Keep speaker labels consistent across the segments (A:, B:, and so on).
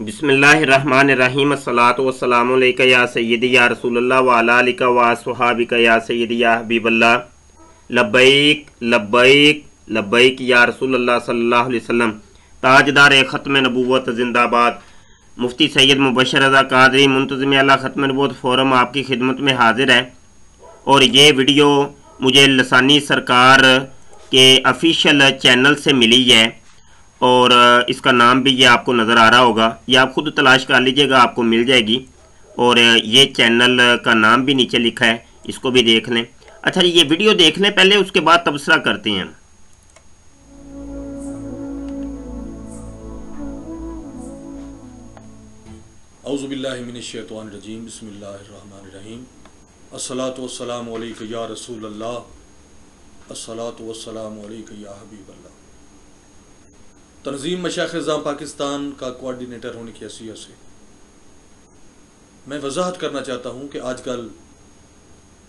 A: बिस्मिल्लाहिर्रहमानिर्रहीम अस्सलातु वस्सलामु अलैका या सय्यदी या रसूलल्लाह व अला आलिका व अस्हाबिका या सय्यदी या हबीबल्लाह लब्बैक लब्बैक लब्बैक या रसूलल्लाह सल्लल्लाहु अलैहि वसल्लम। ताजदार ख़त्म नबूवत जिंदाबाद। मुफ्ती सैयद मुबशर रज़ा कादरी मुंतज़िम आला ख़त्म नबूवत फ़ोरम आपकी खिदमत में हाजिर है और ये वीडियो मुझे लसानी सरकार के ऑफिशियल चैनल से मिली है और इसका नाम भी ये आपको नज़र आ रहा होगा, ये आप खुद तलाश कर लीजिएगा, आपको मिल जाएगी। और ये चैनल का नाम भी नीचे लिखा है, इसको भी देख लें। अच्छा जी, ये वीडियो देख लें पहले, उसके बाद तबसरा करते हैं।
B: औज़ु बिल्लाहि मिनश शैतानिर रजीम, बिस्मिल्लाहिर रहमानिर रहीम। अस्सलातु वस्सलामु अलैका या रसूलल्लाह, अस्सलातु वस्सलामु अलैका या हबीबल्लाह। तंजीम मशाइख़-ए-इज़ाम पाकिस्तान का कोऑर्डिनेटर होने की हैसियत से मैं वजाहत करना चाहता हूँ कि आजकल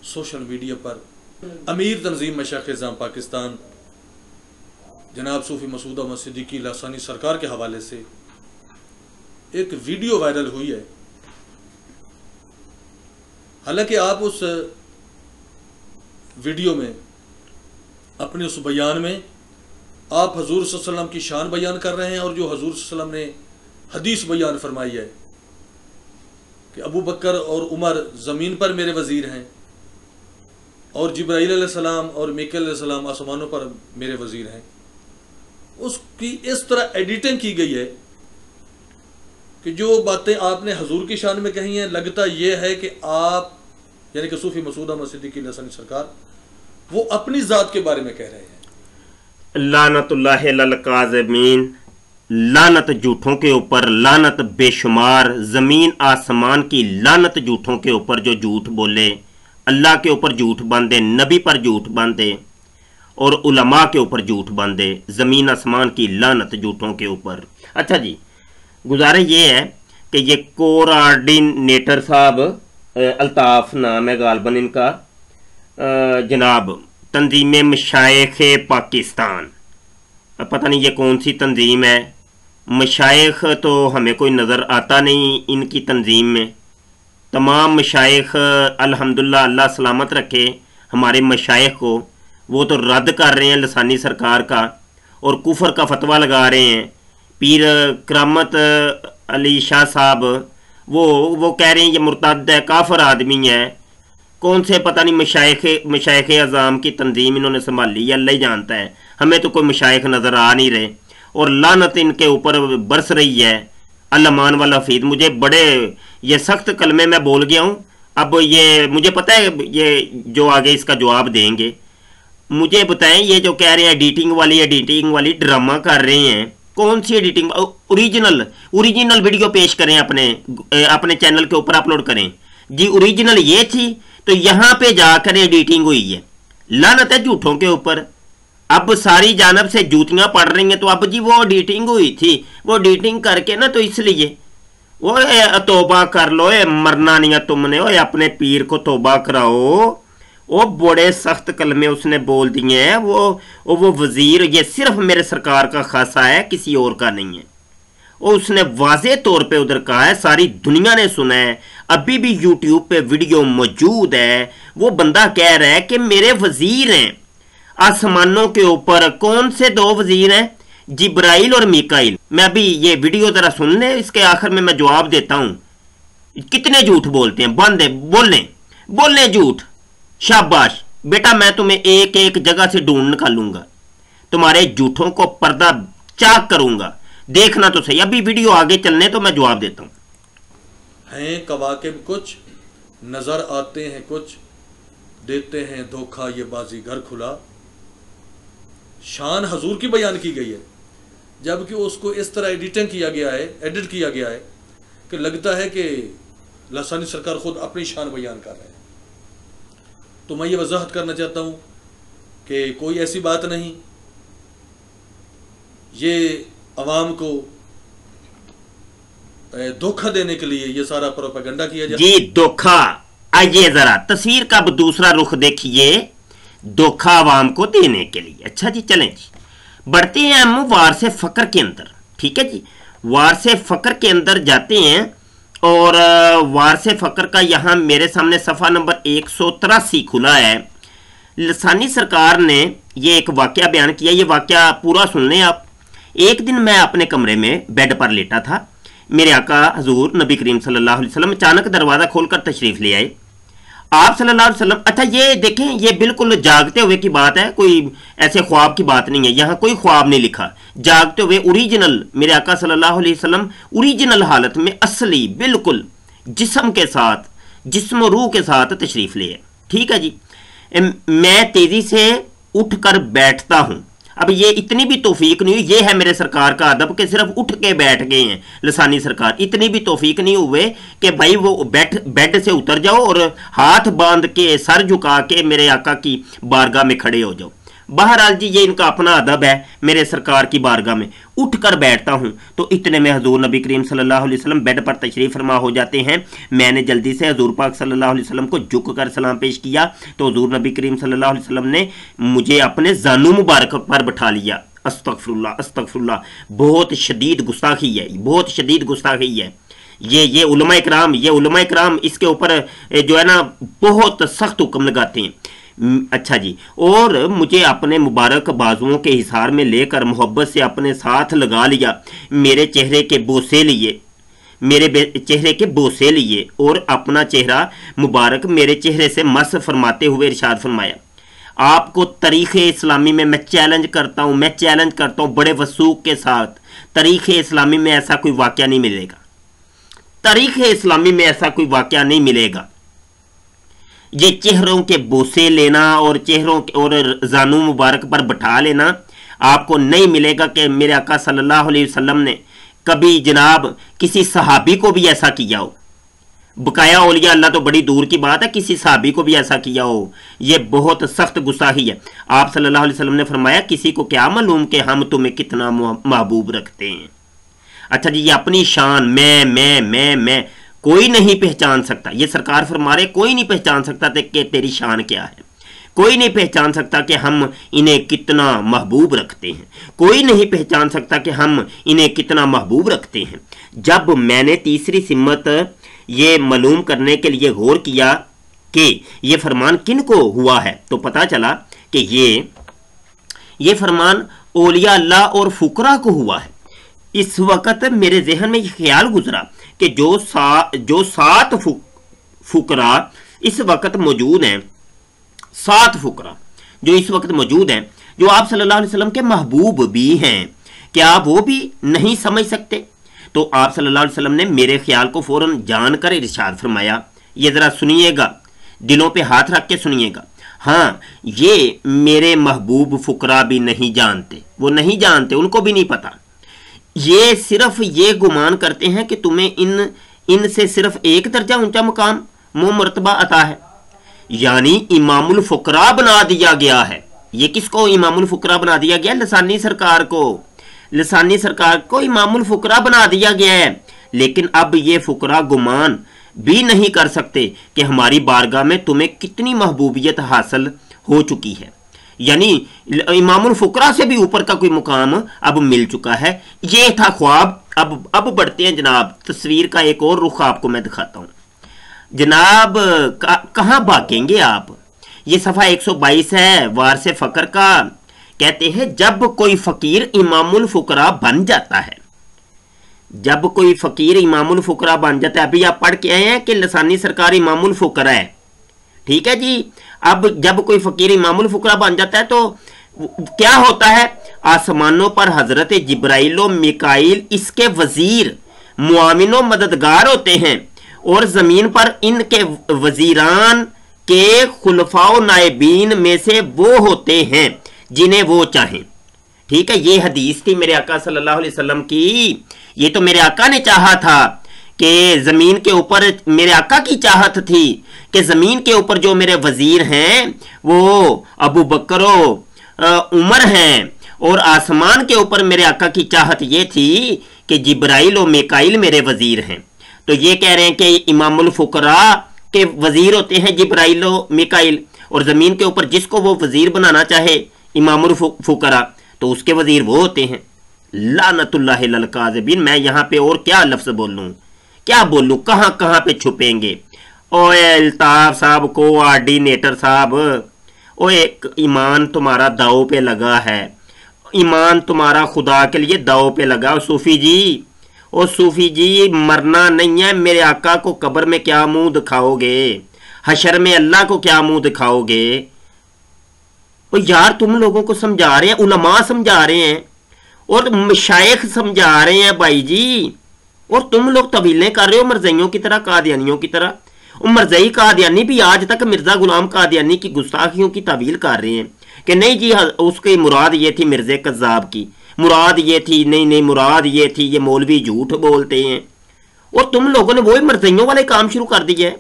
B: सोशल मीडिया पर अमीर तंजीम मशाइख़-ए-इज़ाम पाकिस्तान जनाब सूफ़ी मसूद अहमद सिद्दीकी लसानी सरकार के हवाले से एक वीडियो वायरल हुई है। हालांकि आप उस वीडियो में अपने उस बयान में आप हजूर सल्लल्लाहु अलैहि वसल्लम की शान बयान कर रहे हैं और जो हजूर सल्लल्लाहु अलैहि वसल्लम ने हदीस बयान फरमाई है कि अबू बकर और उमर ज़मीन पर मेरे वज़ीर हैं और जिब्राईल अलैहिस्सलाम और मीकाईल अलैहिस्सलाम आसमानों पर मेरे वज़ीर हैं, उसकी इस तरह एडिटिंग की गई है कि जो बातें आपने हजूर की शान में कही हैं, लगता यह है कि आप यानी कि सूफ़ी मसूद अहमद सिद्दीकी लसानी सरकार वो अपनी ज़ात के बारे में कह रहे हैं।
A: लानतुल्लाहि अलल काज़िमीन, लानत झूठों के ऊपर, लानत बेशुमार, ज़मीन आसमान की लानत झूठों के ऊपर जो झूठ बोले, अल्लाह के ऊपर झूठ बांधे, नबी पर झूठ बांधे और उलमा के ऊपर झूठ बांधे, ज़मीन आसमान की लानत झूठों के ऊपर। अच्छा जी, गुजारे ये है कि ये कोऑर्डिनेटर साहब अल्ताफ़ नाम है गालबन इनका, जनाब तंजीम मशाइख़ पाकिस्तान, पता नहीं ये कौन सी तंजीम है। मशाइख़ तो हमें कोई नज़र आता नहीं इनकी तंजीम में। तमाम मशाइख़ अल्हम्दुलिल्लाह, अल्लाह सलामत रखे हमारे मशाइख़ को, वो तो रद्द कर रहे हैं लसानी सरकार का और कुफर का फतवा लगा रहे हैं। पीर करामत अली शाह साहब वो कह रहे हैं ये मुर्तद है, काफिर आदमी है। कौन से पता नहीं मशाइख़ अज़ाम की तंजीम इन्होंने संभाली है, अल्लाह ही जानता है। हमें तो कोई मशाइख़ नज़र आ नहीं रहे और लानत इनके ऊपर बरस रही है। अल्लामान वाला हफीज़, मुझे बड़े ये सख्त कलमे में बोल गया हूँ। अब ये मुझे पता है ये जो आगे इसका जवाब देंगे। मुझे बताएं, ये जो कह रहे हैं एडिटिंग वाली ड्रामा कर रहे हैं, कौन सी एडिटिंग? ओरिजिनल वीडियो पेश करें, अपने चैनल के ऊपर अपलोड करें जी। ओरिजिनल ये थी तो यहाँ पे जाकर एडिटिंग हुई है। लानत है झूठों के ऊपर। अब सारी जानब से जूतियां पड़ रही हैं, तो अब जी वो एडिटिंग हुई थी, वो एडिटिंग करके ना, तो इसलिए वो तौबा कर लो, मरना नहीं है तुमने, वो अपने पीर को तौबा कराओ। वो बड़े सख्त कलमे उसने बोल दिए हैं। वो वजीर, ये सिर्फ मेरे सरकार का खासा है, किसी और का नहीं है। और उसने वाज़े तौर पे उधर कहा है, सारी दुनिया ने सुना है, अभी भी यूट्यूब पे वीडियो मौजूद है। वो बंदा कह रहा है कि मेरे वजीर हैं आसमानों के ऊपर। कौन से दो वजीर हैं? जिब्राइल और मीकाईल। मैं अभी ये वीडियो जरा सुन ले, इसके आखिर में मैं जवाब देता हूं। कितने झूठ बोलते हैं, बंदे बोलने झूठ। शाबाश बेटा, मैं तुम्हें एक एक जगह से ढूंढ निकालूंगा, तुम्हारे झूठों को पर्दा चाक करूंगा, देखना तो सही। अभी वीडियो आगे चलने तो मैं जवाब देता हूं।
B: हैं कवाकिब कुछ, नजर आते हैं कुछ, देते हैं धोखा ये बाजी घर खुला। शान हजूर की बयान की गई है, जबकि उसको इस तरह एडिट किया गया है कि लगता है कि लसानी सरकार खुद अपनी शान बयान कर रहे हैं। तो मैं ये वजाहत करना चाहता हूं कि कोई ऐसी बात नहीं, ये अवाम को धोखा देने के लिए ये सारा प्रोपेगेंडा किया जाए
A: जी। धोखा, आइए जरा तस्वीर का दूसरा रुख देखिए, धोखा अवाम को देने के लिए। अच्छा जी, चलें जी, बढ़ते हैं हम वार से फकर के अंदर। ठीक है जी, वारस फ़क्र के अंदर जाते हैं और वारस फ़क्र का यहाँ मेरे सामने सफ़ा नंबर 183 खुला है। लसानी सरकार ने ये एक वाक़या बयान किया, ये वाक़या पूरा सुन लें आप। एक दिन मैं अपने कमरे में बेड पर लेटा था, मेरे आका हजूर नबी करीम सल्लल्लाहु अलैहि वसल्लम अचानक दरवाज़ा खोलकर तशरीफ़ ले आए। आप सल्लल्लाहु अलैहि वसल्लम, अच्छा ये देखें, ये बिल्कुल जागते हुए की बात है, कोई ऐसे ख्वाब की बात नहीं है, यहाँ कोई ख्वाब नहीं लिखा। जागते हुए ओरिजिनल मेरे आका सल्लल्लाहु अलैहि वसल्लम ओरिजिनल हालत में असली बिल्कुल जिस्म के साथ, जिस्म रूह के साथ तशरीफ़ ले आए। ठीक है जी। मैं तेज़ी से उठ कर बैठता हूँ। अब ये इतनी भी तौफीक नहीं हुई, ये है मेरे सरकार का अदब कि सिर्फ उठ के बैठ गए हैं लसानी सरकार। इतनी भी तौफीक नहीं हुए कि भाई वो बेड से उतर जाओ और हाथ बांध के सर झुका के मेरे आका की बारगाह में खड़े हो जाओ। बहरहाल जी ये इनका अपना अदब है, मेरे सरकार की बारगाह में उठ कर बैठता हूँ। तो इतने में हजूर नबी करीम सल्लल्लाहु अलैहि वसल्लम बेड पर तशरीफ़ फरमा हो जाते हैं। मैंने जल्दी से हजूर पाक सल्लल्लाहु अलैहि वसल्लम को झुक कर सलाम पेश किया तो हजूर नबी करीम सल्लल्लाहु अलैहि वसल्लम ने मुझे अपने जानू मुबारक पर बैठा लिया। अस्तगफिरुल्लाह अस्तगफिरुल्लाह, बहुत शदीद गुस्ताखी है, बहुत शदीद गुस्ताखी है। ये उलमा इकराम इसके ऊपर जो है ना बहुत सख्त हुक्म लगाते हैं। अच्छा जी, और मुझे अपने मुबारक बाजुओं के हिसार में लेकर मोहब्बत से अपने साथ लगा लिया, मेरे चेहरे के बोसे लिए और अपना चेहरा मुबारक मेरे चेहरे से मस फरमाते हुए इरशाद फरमाया, आपको तारीख़ इस्लामी में मैं चैलेंज करता हूँ बड़े वसूख के साथ, तारीख़ इस्लामी में ऐसा कोई वाक़या नहीं मिलेगा, तारीख़ इस्लामी में ऐसा कोई वाक़या नहीं मिलेगा। ये चेहरों के बोसे लेना और चेहरों के और जानू मुबारक पर बैठा लेना आपको नहीं मिलेगा कि मेरे आका सल्लल्लाहु अलैहि वसल्लम ने कभी जनाब किसी सहाबी को भी ऐसा किया हो। बकाया औलिया अल्लाह तो बड़ी दूर की बात है, किसी सहाबी को भी ऐसा किया हो, ये बहुत सख्त गुस्ताखी है। आप सल्लल्लाहु अलैहि वसल्लम ने फरमाया, किसी को क्या मालूम कि हम तुम्हें कितना महबूब रखते हैं। अच्छा जी, ये अपनी शान मैं कोई नहीं पहचान सकता, ये सरकार फरमा रहे कोई नहीं पहचान सकता कि तेरी शान क्या है, कोई नहीं पहचान सकता कि हम इन्हें कितना महबूब रखते हैं, कोई नहीं पहचान सकता कि हम इन्हें कितना महबूब रखते हैं। जब मैंने तीसरी सिमत ये मालूम करने के लिए गौर किया कि ये फरमान किन को हुआ है तो पता चला कि ये फरमान औलिया अल्लाह और फुकरा को हुआ है। इस वक़्त मेरे जहन में ये ख्याल गुजरा कि जो 7 फुकरा इस वक़्त मौजूद हैं, 7 फुकरा जो इस वक़्त मौजूद हैं, जो आप सल्लल्लाहु अलैहि वसल्लम के महबूब भी हैं, क्या वो भी नहीं समझ सकते? तो आप सल्लल्लाहु अलैहि वसल्लम ने मेरे ख्याल को फौरन जानकर इरशाद फरमाया, ये ज़रा सुनिएगा, दिलों पे हाथ रख के सुनिएगा। हाँ, ये मेरे महबूब फुकरा भी नहीं जानते, वो नहीं जानते, उनको भी नहीं पता। ये सिर्फ ये गुमान करते हैं कि तुम्हें इनसे सिर्फ एक दर्जा ऊंचा मकाम मर्तबा अता है, यानी इमामुल फुकरा बना दिया गया है। ये किसको इमामुल फुकरा बना दिया गया? लसानी सरकार को इमामुल फुकरा बना दिया गया है। लेकिन अब ये फुकरा गुमान भी नहीं कर सकते कि हमारी बारगाह में तुम्हें कितनी महबूबियत हासिल हो चुकी है, यानी इमामुल फुकरा से भी ऊपर का कोई मुकाम अब मिल चुका है। ये था ख्वाब। अब बढ़ते हैं जनाब, तस्वीर का एक और रुख आपको मैं दिखाता हूँ। जनाब कहाँ भागेंगे आप? ये सफ़ा 122 है वारस फ़क्र का। कहते हैं जब कोई फ़कीर इमामुल फुकरा बन जाता है, जब कोई फ़कीर इमामुल फुकरा बन जाता है, अभी आप पढ़ के आए हैं कि लसानी सरकार इमामुल फुकरा है, ठीक है जी। अब जब कोई फ़कीर इमामुल फुकरा बन जाता है तो क्या होता है? आसमानों पर हजरत जिब्राइल और मिकाइल इसके वजीर मुआमिनो मददगार होते हैं और ज़मीन पर इनके वजीरान के खुलफाओ नायबीन में से वो होते हैं जिन्हें वो चाहें। ठीक है, ये हदीस थी मेरे आका सल्लल्लाहु अलैहि वसल्लम की। ये तो मेरे आका ने चाहा था कि ज़मीन के ऊपर, मेरे आका की चाहत थी कि ज़मीन के ऊपर जो मेरे वजीर हैं वो अबू बकर उमर हैं, और आसमान के ऊपर मेरे आका की चाहत ये थी कि जिब्राइल और मिकाइल मेरे वजीर हैं। तो ये कह रहे हैं कि इमामुल फुकरा के वजीर होते हैं जिब्राइल और मिकाइल, और ज़मीन के ऊपर जिसको वो वजीर बनाना चाहे इमामुल फुकरा तो उसके वजीर वो होते हैं। لعنت اللہ علی الکاذبین. میں یہاں پہ اور کیا لفظ بولوں کہاں کہاں پہ چھپیں گے. اوے الطاف صاحب کوآرڈینیٹر صاحب، اوے ایمان تمہارا داؤ پہ لگا ہے، ایمان تمہارا خدا کے لیے داؤ پہ لگا. صوفی جی مرنا نہیں ہے. میرے آقا کو قبر میں کیا منہ دکھاؤ گے؟ حشر میں اللہ کو کیا منہ دکھاؤ گے؟ یار تم لوگوں کو سمجھا رہے ہیں، علماء سمجھا رہے ہیں اور مشائخ سمجھا رہے ہیں بھائی جی، اور تم لوگ طویلیں کر رہے ہو مرزائیوں کی طرح، قادیانیوں کی طرح. مرزائی قادیانی بھی آج تک مرزا غلام قادیانی کی گستاخیوں کی تعویل کر رہے ہیں کہ نہیں جی اس کی مراد یہ تھی مرزا کذاب کی، مراد یہ تھی، نہیں مراد یہ تھی، یہ مولوی جھوٹ بولتے ہیں. اور تم لوگوں نے وہی مرزائیوں والے کام شروع کر دیے.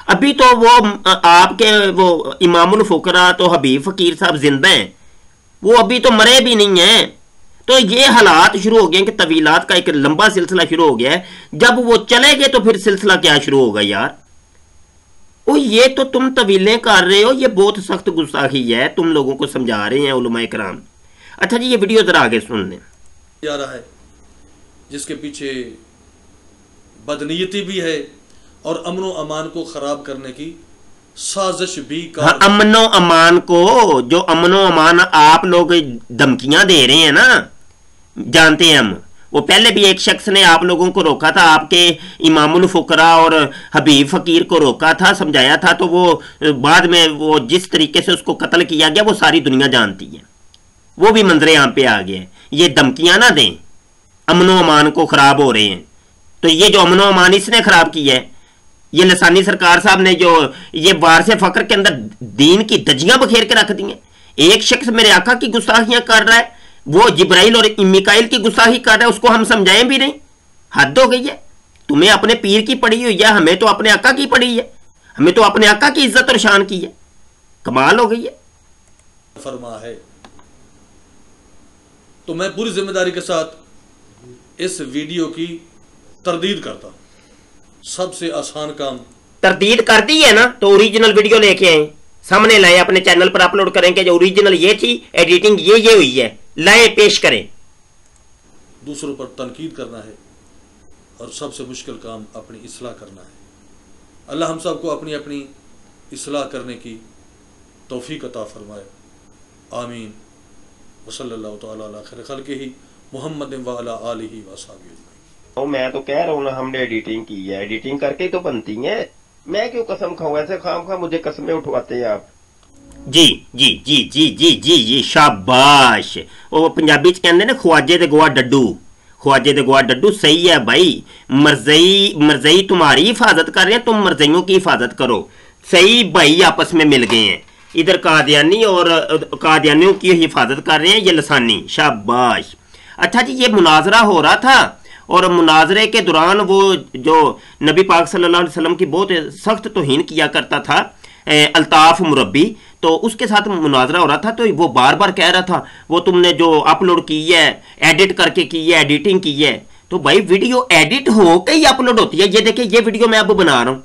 A: ابھی تو وہ آپ کے وہ امام الفقراء تو حبیب فقیر صاحب زندہ ہیں، وہ ابھی تو مرے بھی نہیں ہیں. تو یہ حالات شروع ہو گئے کہ طویلات کا ایک لمبا سلسلہ شروع ہو گیا ہے. جب وہ چلے گئے تو پھر سلسلہ کیا شروع ہوگا یار؟ یہ تو تم طویلیں کر رہے ہو، یہ بہت سخت گستاخی ہے. تم لوگوں کو سمجھا رہے ہیں علماء کرام. اچھا جی یہ ویڈیو ذرا آگے سن لیں.
B: آ رہا ہے جس کے پیچھے بدنیتی بھی ہے اور امن و امان کو خراب کرنے کی سازش بھی.
A: امن و امان کو، جو امن و امان آپ لوگ دھمکیاں دے رہے ہیں نا، جانتے ہیں ہم. وہ پہلے بھی ایک شخص نے آپ لوگوں کو روکا تھا، آپ کے امام الفقراء اور حبیب فقیر کو روکا تھا، سمجھایا تھا، تو وہ بعد میں وہ جس طریقے سے اس کو قتل کیا گیا وہ ساری دنیا جانتی ہے. وہ بھی منظر عام پہ آ گیا. یہ دھمکیاں نہ دیں، امن و امان کو خراب ہو رہے ہیں. تو یہ جو امن و امان اس نے خراب کیا ہے، یہ لسانی سرکار صاحب نے جو یہ وارث فقر کے اندر دین کی دجیاں بکھیر کے رکھ دی ہیں. ایک شخص میرے آقا کی گستاخیاں کر رہا ہے، وہ جبرائیل اور میکائیل کی گستاخی کر رہا ہے، اس کو ہم سمجھائیں بھی نہیں. حد ہو گئی ہے. تمہیں اپنے پیر کی پڑی ہوئی ہے، ہمیں تو اپنے آقا کی پڑی ہے، ہمیں تو اپنے آقا کی عزت اور شان کی ہے. کمال ہو گئی ہے.
B: فرما ہے تو میں پوری ذمہ داری کے ساتھ اس ویڈیو کی تردید کرتا ہوں. سب سے آسان کام
A: تردید کر دی ہے نا، تو اوریجنل ویڈیو لے کے آئیں، سامنے لائیں، اپنے چینل پر اپلوڈ کریں کہ جو اوریجنل یہ تھی، ایڈیٹنگ یہ ہوئی ہے، لائیں پیش کریں.
B: دوسروں پر تنقید کرنا ہے اور سب سے مشکل کام اپنی اصلاح کرنا ہے. اللہ ہم سب کو اپنی اپنی اصلاح کرنے کی توفیق عطا فرمائے. آمین. وصلی اللہ تعالی علی خیر خلقہ محمد وعلی آلہ وصحبہ.
A: میں تو کہہ رہا ہوں نا، ہم نے ایڈیٹنگ کی ہے، ایڈیٹنگ کر کے ہی تو بنتی ہیں. میں کیوں قسم کھاؤں؟ ایسے خام خواہ مجھے قسمیں اٹھواتے ہیں آپ. جی جی جی جی جی جی جی شاباش. وہ پنجابی چ کہندے نے خواجے دے گوا ڈڈو، خواجے دے گوا ڈڈو. صحیح ہے بھائی. مرزئی تمہاری حفاظت کر رہے ہیں، تم مرزئیوں کی حفاظت کرو. صحیح بھائی آپس میں مل گئے ہیں. ادھر قادیانی اور قادیانیوں کی حفاظت کر رہے ہیں یہ لسانی. شاباش. اچھا جی یہ مناظرہ ہو رہا تھا، اور مناظرے کے دوران وہ جو نبی پاک صلی اللہ علیہ وسلم کی بہت سخت توہین کیا کرتا تھا الطاف مربی، تو اس کے ساتھ مناظرہ ہو رہا تھا. تو وہ بار بار کہہ رہا تھا وہ تم نے جو اپلوڈ کی ہے، ایڈٹ کر کے کی ہے، ایڈیٹنگ کی ہے. تو بھائی ویڈیو ایڈٹ ہو کے ہی اپلوڈ ہوتی ہے. یہ دیکھیں یہ ویڈیو میں اب بنا رہا ہوں.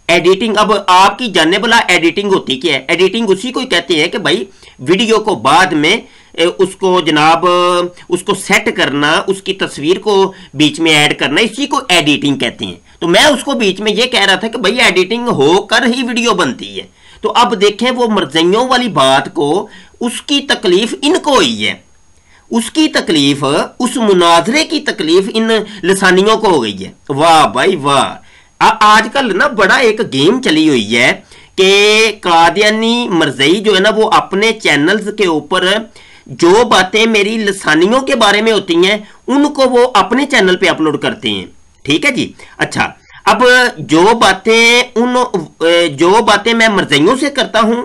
A: ایڈیٹنگ اب آپ کی جاننے بلا ایڈیٹنگ ہوتی کیا ہے؟ ایڈیٹنگ اسی کو کہتے ہیں کہ بھائی ویڈیو کو بعد میں اس کو جناب اس کو سیٹ کرنا، اس کی تصویر کو بیچ میں ایڈ کرنا، اسی کو ایڈیٹنگ کہتے ہیں. تو میں اس کو بیچ میں یہ کہہ رہا تھا کہ بھائی ایڈیٹنگ ہو کر ہی ویڈیو بنتی ہے. تو اب دیکھیں وہ مرزائیوں والی بات کو، اس کی تکلیف ان کو ہوئی ہے، اس کی تکلیف، اس مناظرے کی تکلیف ان لسانیوں کو ہو گئی ہے. واہ بھائی واہ. آج کل نا بڑا ایک گیم چلی ہوئی ہے کہ قادیانی مرزائی جو ہے نا وہ اپنے چینلز کے اوپر جو باتیں میری لسانیوں کے بارے میں ہوتی ہیں ان کو وہ اپنے چینل پہ اپلوڈ کرتے ہیں. ٹھیک ہے جی. اچھا اب جو باتیں میں مرزائیوں سے کرتا ہوں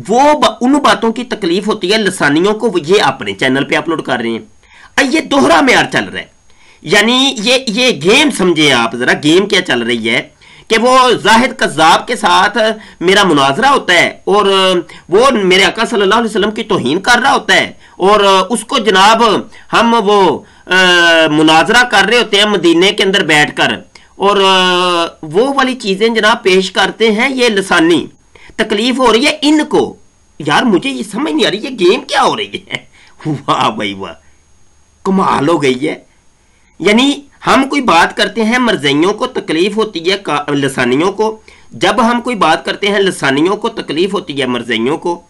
A: وہ ان باتوں کی تکلیف ہوتی ہے لسانیوں کو، یہ اپنے چینل پہ اپلوڈ کر رہے ہیں. یہ دوہرا معیار چل رہا ہے. یعنی یہ گیم سمجھیں آپ ذرا. گیم کیا چل رہی ہے کہ وہ زاہد قذاب کے ساتھ میرا مناظرہ ہوتا ہے اور وہ میرے آقا صلی اللہ علیہ وسلم کی توہین کر رہا ہوتا ہے، اور اس کو جناب ہم وہ مناظرہ کر رہے ہوتے ہیں مدینے کے اندر بیٹھ کر، اور وہ والی چیزیں جناب پیش کرتے ہیں یہ لسانی. تکلیف ہو رہی ہے ان کو. یار مجھے یہ سمجھ نہیں آ رہی یہ گیم کیا ہو رہی ہے. واہ بھائی واہ. कमाल हो गई है। यानी हम कोई बात करते हैं मरज़इयों को तकलीफ होती है लसानियों को, जब हम कोई बात करते हैं लसानियों को तकलीफ होती है मरज़इयों को।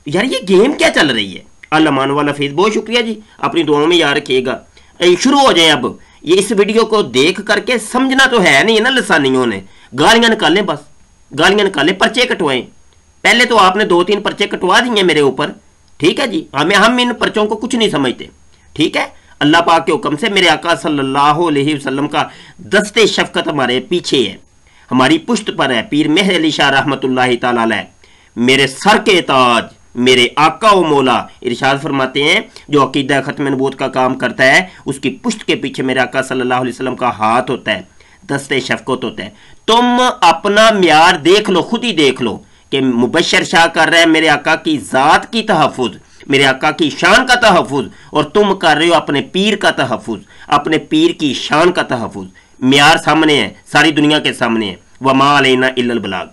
A: यार ये गेम क्या चल रही है? अल्लामान वाला फेस, बहुत शुक्रिया जी, अपनी दुआओं में याद रखिएगा। शुरू हो जाए अब ये इस वीडियो को देख करके, समझना तो है नहीं ना लसानियों ने, गालियां निकालें, बस गालियां निकालें, पर्चे कटवाएं। पहले तो आपने 2-3 पर्चे कटवा दिए मेरे ऊपर, ठीक है जी, हम इन पर्चों को कुछ नहीं समझते, ठीक है। अल्लाह पाक के हुक्म से मेरे आका सल्लल्लाहु अलैहि वसल्लम का दस्ते शफकत हमारे पीछे है, हमारी पुश्त पर है। पीर मेहर अली शाह रहमतुल्लाहि ताला अलैह, मेरे सर के ताज, मेरे आका व मौला, इरशाद फरमाते हैं जो अकीदा खत्म नबूवत का काम करता है उसकी पुश्त के पीछे मेरे आका सल्लल्लाहु अलैहि वसल्लम का हाथ होता है, दस्ते शफकत होता है। तुम अपना म्यार देख लो, खुद ही देख लो कि मुबशर शाह कर रहा है मेरे आका की ज़ात की तहफ़्फ़ुज़, मेरे आका की शान का तहफ़्फ़ुज़, और तुम कर रहे हो अपने पीर का तहफ़्फ़ुज़, अपने पीर की शान का तहफ़्फ़ुज़। म्यार सामने है, सारी दुनिया के सामने है। वमा अलैना इल्लल बलाग।